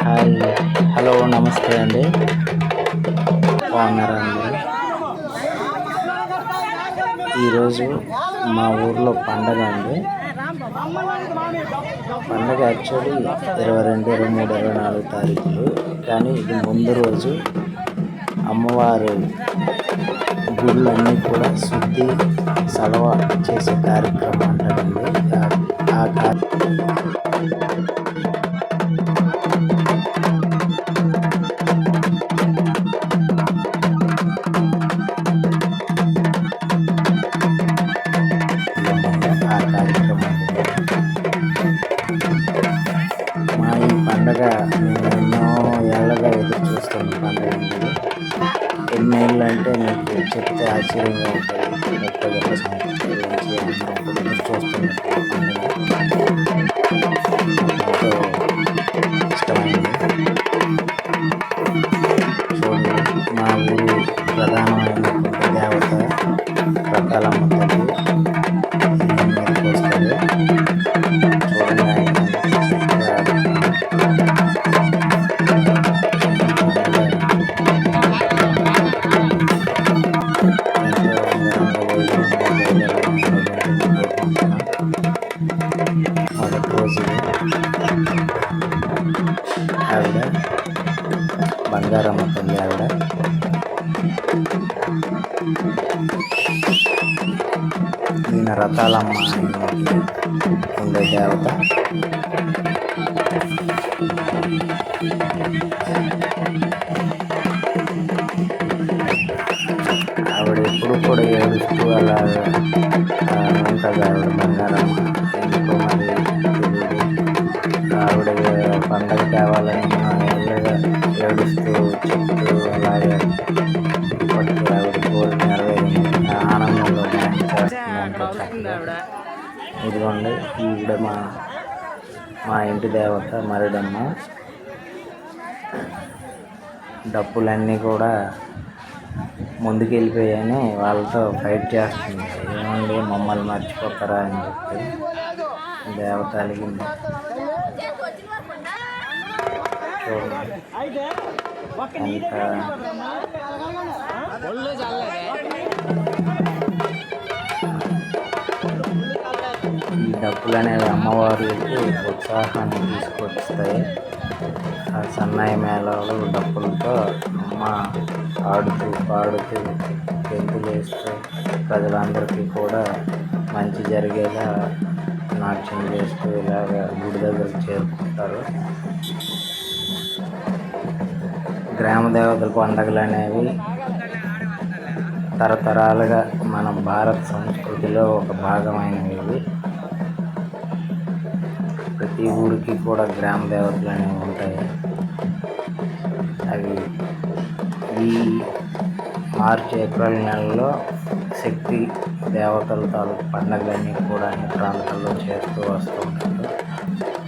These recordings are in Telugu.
హాయ్, హలో, నమస్తే అండి. బాగున్నారా అందరూ? ఈరోజు మా ఊర్లో పండగ అండి. పండగ యాక్చువల్లీ 22, 23, 24 తారీఖులు, కానీ ఇది ముందు రోజు అమ్మవారు గుళ్ళన్నీ కూడా శుద్ధి సలవ చేసే కార్యక్రమం అంటారండి. ఆ కార్యక్రమం మా ఈ పండగ మేము ఎన్నో ఏళ్ళగా ఎదురు చూస్తున్న పండుగ ఇది. ఎన్నేళ్ళు అంటే మీకు చెప్తే ఆశ్చర్యంగా ఉంటుంది. 30 సంవత్సరాల నుంచి అందరం ఎదురు చూస్తున్న పండుగ ఎంతో ఇష్టమైంది. చూడండి, మా ఊరు ప్రధానమైనటువంటి దేవత రకాలమ్మ తల్లి మీదకి వస్తుంది. చూడండి, ఆయన చక్కగా మొదటి రోజు ఆవిడ బంగారమ్మ తల్లి. ఆవిడ ఈయన రథాలమ్మ ఉండే దేవత. ఆవిడ ఎప్పుడు కూడా ఏడుస్తూ అలా ఉంటుంది. ఆవిడ బంగారమ్మ ఎందుకో మరి తెలియదు. ఆవిడ పండగ కావాలని ఏళ్ళగా ఏడుస్తూ చెప్తూ అలాగే ఇప్పటికీ ఆవిడ కోరిక నెరవేరింది. ఆనందంలో డ్యాన్స్ చేస్తుందంటే చక్కగా. ఇదిగోండి, ఈవిడ మా ఇంటి దేవత మరిడమ్మ. డప్పులన్నీ కూడా ముందుకు వెళ్ళిపోయాయని వాళ్ళతో ఫైట్ చేస్తుంది. ఏమండి, మమ్మల్ని మర్చిపోతారా అని చెప్పి దేవత అలిగింది. చూడండి ఎంత ఈ డప్పులు అనేవి అమ్మవారికి ఉత్సాహాన్ని తీసుకొస్తాయి. ఆ సన్నాయి మేళాలు డప్పులతో అమ్మ ఆడుతూ పాడుతూ గెంతులు వేస్తూ ప్రజలందరికీ కూడా మంచి జరిగేలా నాట్యం చేస్తూ ఇలాగ గుడి దగ్గరకు చేరుకుంటారు. గ్రామ దేవతల పండుగలు అనేవి తరతరాలుగా మన భారత సంస్కృతిలో ఒక భాగమైనవి. ప్రతి ఊరికి కూడా గ్రామ దేవతలు అనేవి ఉంటాయి. అవి ఈ మార్చి, ఏప్రిల్ నెలలో శక్తి దేవతల తాలూకు పండుగలన్నీ కూడా అన్ని ప్రాంతాల్లో చేస్తూ వస్తూ ఉంటారు.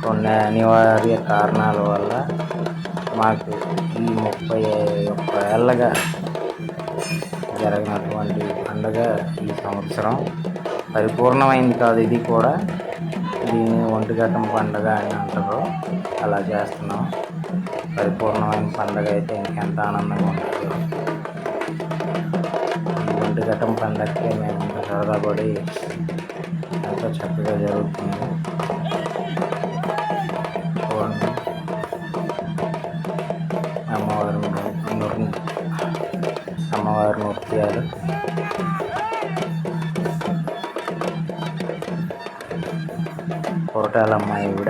కొన్ని అనివార్య కారణాల వల్ల మాకు ఈ 31 ఏళ్ళగా జరిగినటువంటి పండుగ ఈ సంవత్సరం పరిపూర్ణమైంది కాదు. ఇది కూడా దీన్ని ఒంటిఘట్టం పండుగ అని అంటారు. అలా చేస్తున్నాం. పరిపూర్ణమైన పండుగ అయితే ఇంకెంత ఆనందంగా ఉంటుంది. ఈ ఒంటిఘట్టం పండుగకి మేము ఇంత సరదా పడి ఎంతో చక్కగా జరుగుతుంది. చూడండి, అమ్మవారి నృత్యాలు. కొరటాలమ్మ ఈవిడ.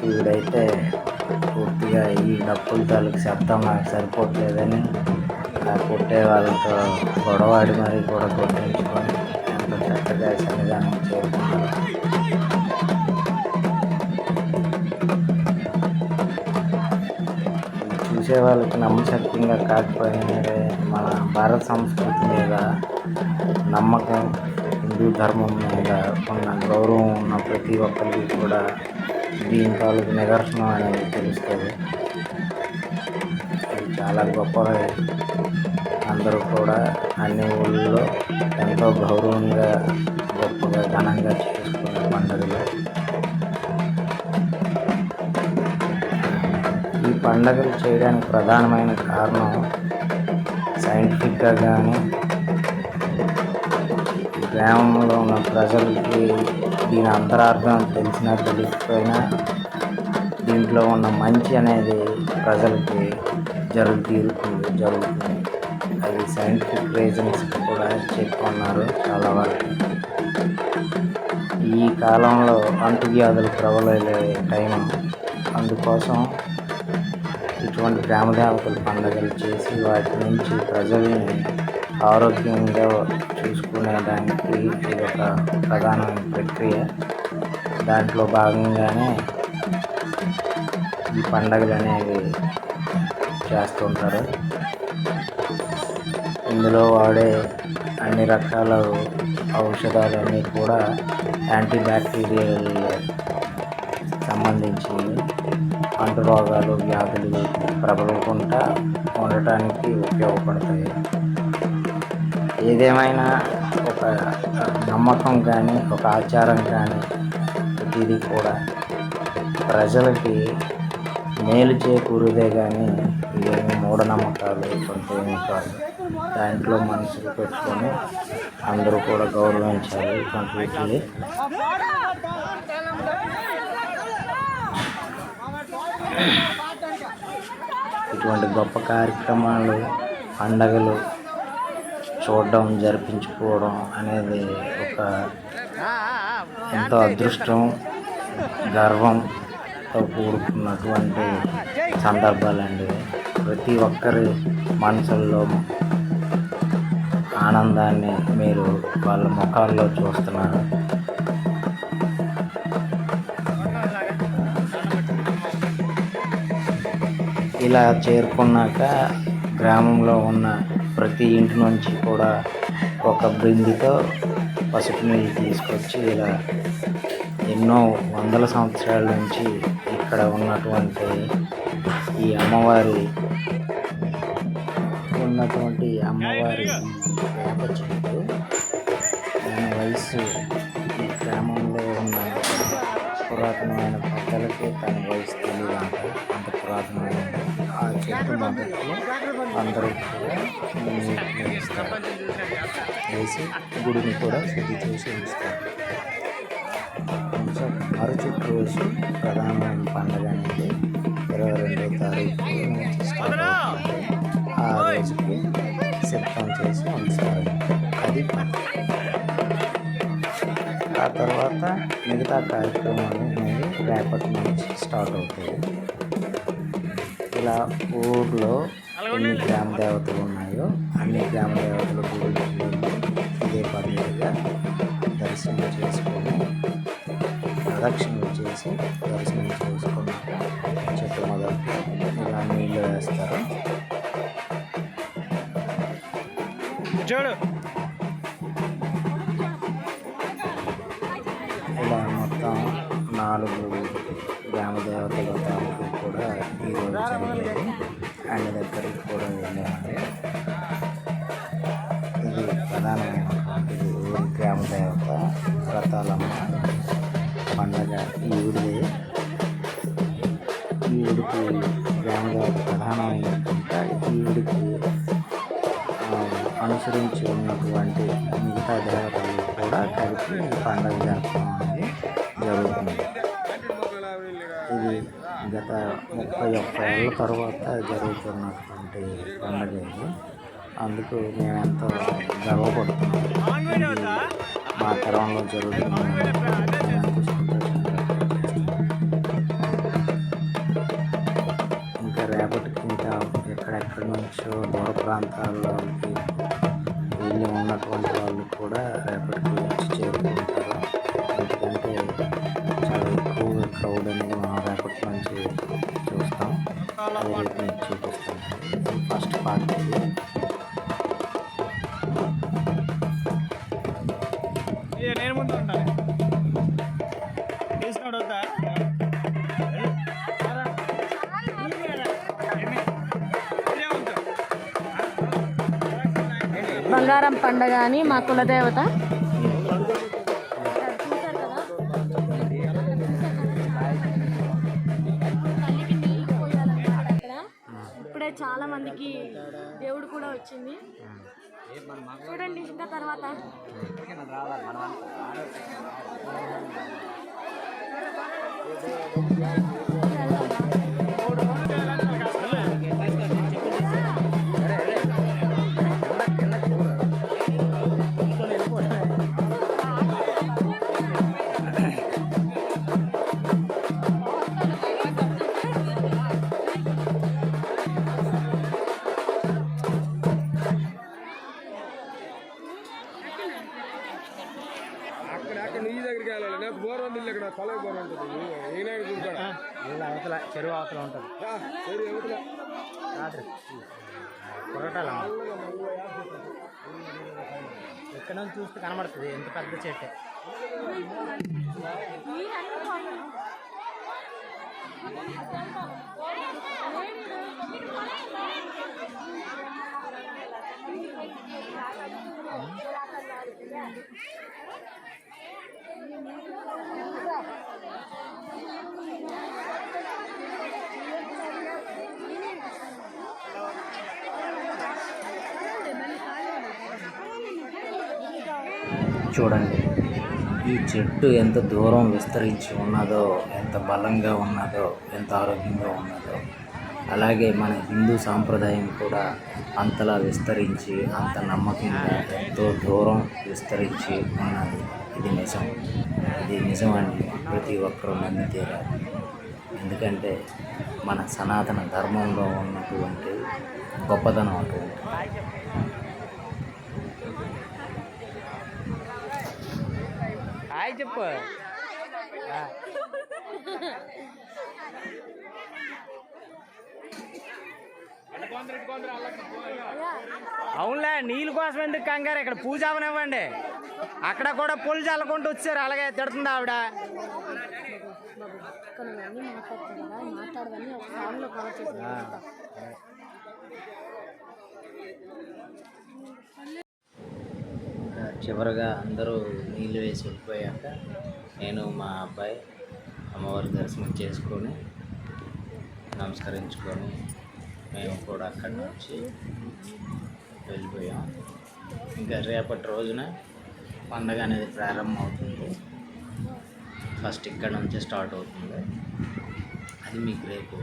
ఈవిడైతే పూర్తిగా ఈ డప్పుల తాలూకు శబ్దం నాకు సరిపోవట్లేదని కొట్టే వాళ్ళతో గొడవాడి మరీ కూడా కొట్టించుకొని ఎంతో చక్కగా సన్నిధానం చేరుకుంటారు. చూసే వాళ్ళకి నమ్మశక్యంగా కాకపోయినా మన భారత సంస్కృతి మీద నమ్మకం, హిందూ ధర్మం మీద ఉన్న గౌరవం ఉన్న ప్రతి ఒక్కరికి కూడా దీని తాలూకు నిదర్శనం అనేది తెలుస్తుంది. ఇది చాలా గొప్పగా అందరూ కూడా అన్ని ఊళ్ళో ఎంతో గౌరవంగా గొప్పగా ఘనంగా చేసుకునే పండుగలు. ఈ పండుగలు చేయడానికి ప్రధానమైన కారణం సైంటిఫిక్గా కానీ గ్రామంలో ఉన్న ప్రజలకి దీని అంతరార్థం తెలిసినా తెలియకపోయినా దీంట్లో ఉన్న మంచి అనేది ప్రజలకి జరుగుతుంది. అది సైంటిఫిక్ రీజన్స్ కూడా చెప్పుకున్నారు చాలా వరకు. ఈ కాలంలో అంటువ్యాధులు ప్రబలే టైం, అందుకోసం ఇటువంటి గ్రామదేవతల పండుగలు చేసి వాటి నుంచి ప్రజల్ని ఆరోగ్యంగా చూసుకునేదానికి ఇది ఒక ప్రధానమైన ప్రక్రియ. దాంట్లో భాగంగానే ఈ పండుగలు అనేవి చేస్తుంటారు. ఇందులో వాడే అన్ని రకాల ఔషధాలన్నీ కూడా యాంటీబ్యాక్టీరియల్ సంబంధించినవి. అంటు రోగాలు, వ్యాధులు ప్రబలకుండా ఉండటానికి ఉపయోగపడతాయి. ఏదేమైనా ఒక నమ్మకం కానీ ఒక ఆచారం కానీ ప్రతిదీ కూడా ప్రజలకి మేలు చేకూరుదే కానీ ఇవేమి మూఢనమ్మకాలు కొంతేమీ కాదు. దాంట్లో మనసులు పెట్టుకొని అందరూ కూడా గౌరవించాలి ఇటువంటి వీటిని. ఇటువంటి గొప్ప కార్యక్రమాలు, పండగలు చూడడం, జరిపించుకోవడం అనేది ఒక ఎంతో అదృష్టం, గర్వంతో కూడుకున్నటువంటి సందర్భాలండి. ప్రతి ఒక్కరి మనసుల్లో ఆనందాన్ని మీరు వాళ్ళ ముఖాల్లో చూస్తున్నారు. ఇలా చేరుకున్నాక గ్రామంలో ఉన్న ప్రతి ఇంటి నుంచి కూడా ఒక బిందెతో పసుపు నీళ్ళు తీసుకొచ్చి ఇలా ఎన్నో వందల సంవత్సరాల నుంచి ఇక్కడ ఉన్నటువంటి ఈ అమ్మవారి వేప చెట్టు, దాని వయసు ఈ గ్రామంలో ఉన్న పురాతనమైన పెద్దలకి తన వయసు తెలియదంట, అంత పురాతనమైన ఆ చెట్టు మొదట్లో అందరూ కూడా నీటిని ఇస్తారు, వేసి గుడిని కూడా శుద్ధి చేసి ఉంచుతారు. మరుసటి రోజు ప్రధానమైన పండుగ అనేది 22వ తారీఖు నుంచి స్టార్ట్ అవుతుంది. ఆ రోజుకి సిద్ధం చేసి ఉంచుతారు. అది ఆ తర్వాత మిగతా కార్యక్రమాలు అనేవి రేపటి నుంచి స్టార్ట్ అవుతాయి. ఇలా ఊర్లో ఎన్ని గ్రామ దేవతలు ఉన్నాయో అన్ని గ్రామ దేవతల గురించి ఇదే పద్ధతిగా దర్శనం చేసుకొని ప్రదక్షిణలు చేసి దర్శనం చేసుకున్నాక చెట్టు మొదలు ఇలా నీళ్ళు వేస్తారు. ఇలా మొత్తం 4 గ్రామ దేవతల తాలూకు కూడా ఈరోజు జరిగేది. ఆయన దగ్గరికి కూడా వెళ్ళాము. ఇది ప్రధానమైనటువంటిది గ్రామ దేవత వ్రతాలమ్మ పండగ. ఈవిడికి గ్రామ దేవత ప్రధానమైనటువంటి ఈవిడికి అనుసరించి ఉన్నటువంటి మిగతా దేవతలు కూడా కలిపి ఈ పండుగ జరపడం అనేది జరుగుతుంది. ఇది గత 31 ఏళ్ళ తర్వాత జరుగుతున్నటువంటి పండుగ ఇది. అందుకు మేము ఎంతో గర్వపడుతున్నాం. ఇది మా తరంలో జరుగుతుంది. ఇంకా రేపటికి ఇంకా ఎక్కడెక్కడి నుంచో దూర ప్రాంతాల్లోకి వెళ్ళి ఉన్నటువంటి వాళ్ళు కూడా రేపటికి వచ్చి చేరుకుంటారు. ఎందుకంటే చాలా ఎక్కువ క్రౌడ్ అనేది మనం రేపటి నుంచి చూస్తాం. అదే రేపు మీకు చూపిస్తాం. ఇది ఫస్ట్ పార్ట్. నేను ముందు ఉంటాను. బంగారం పండగ అని మా కులదేవత. మందికి దేవుడు కూడా వచ్చింది. చూడండి ఇంకా తర్వాత చెరువు అవతల ఉంటుంది పొరటాల ఎక్కడ నుంచి చూస్తే కనబడుతుంది ఎంత పెద్ద చెట్టే. చూడండి ఈ చెట్టు ఎంత దూరం విస్తరించి ఉన్నదో, ఎంత బలంగా ఉన్నదో, ఎంత ఆరోగ్యంగా ఉన్నదో, అలాగే మన హిందూ సాంప్రదాయం కూడా అంతలా విస్తరించి అంత నమ్మకంగా ఎంతో దూరం విస్తరించి ఉన్నది. ఇది నిజమని ప్రతి ఒక్కరూ నమ్మి తీరాలి. ఎందుకంటే మన సనాతన ధర్మంలో ఉన్నటువంటి గొప్పతనం అటువంటి. హాయ్ చెప్పు. అవునులే, నీళ్ళ కోసం ఎందుకు కంగారు, ఇక్కడ పూజ అవనివ్వండి. అక్కడ కూడా పూలు చల్లుకుంటూ వచ్చారు, అలాగే తిడుతుంది ఆవిడ. చివరగా అందరూ నీళ్ళు వేసి వెళ్ళిపోయాక నేను మా అబ్బాయి అమ్మవారి దర్శనం చేసుకొని నమస్కరించుకొని మేము కూడా అక్కడి నుంచి వెళ్ళిపోయాం. ఇంకా రేపటి రోజున పండగ అనేది ప్రారంభం అవుతుంది. ఫస్ట్ ఇక్కడ నుంచి స్టార్ట్ అవుతుంది. అది మీకు రేపు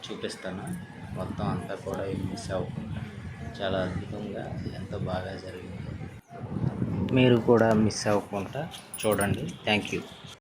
చూపిస్తాను. మొత్తం అంతా కూడా మిస్ అవ్వకుండా చాలా అద్భుతంగా ఎంతో బాగా జరిగింది. మీరు కూడా మిస్ అవ్వకుండా చూడండి. Thank you.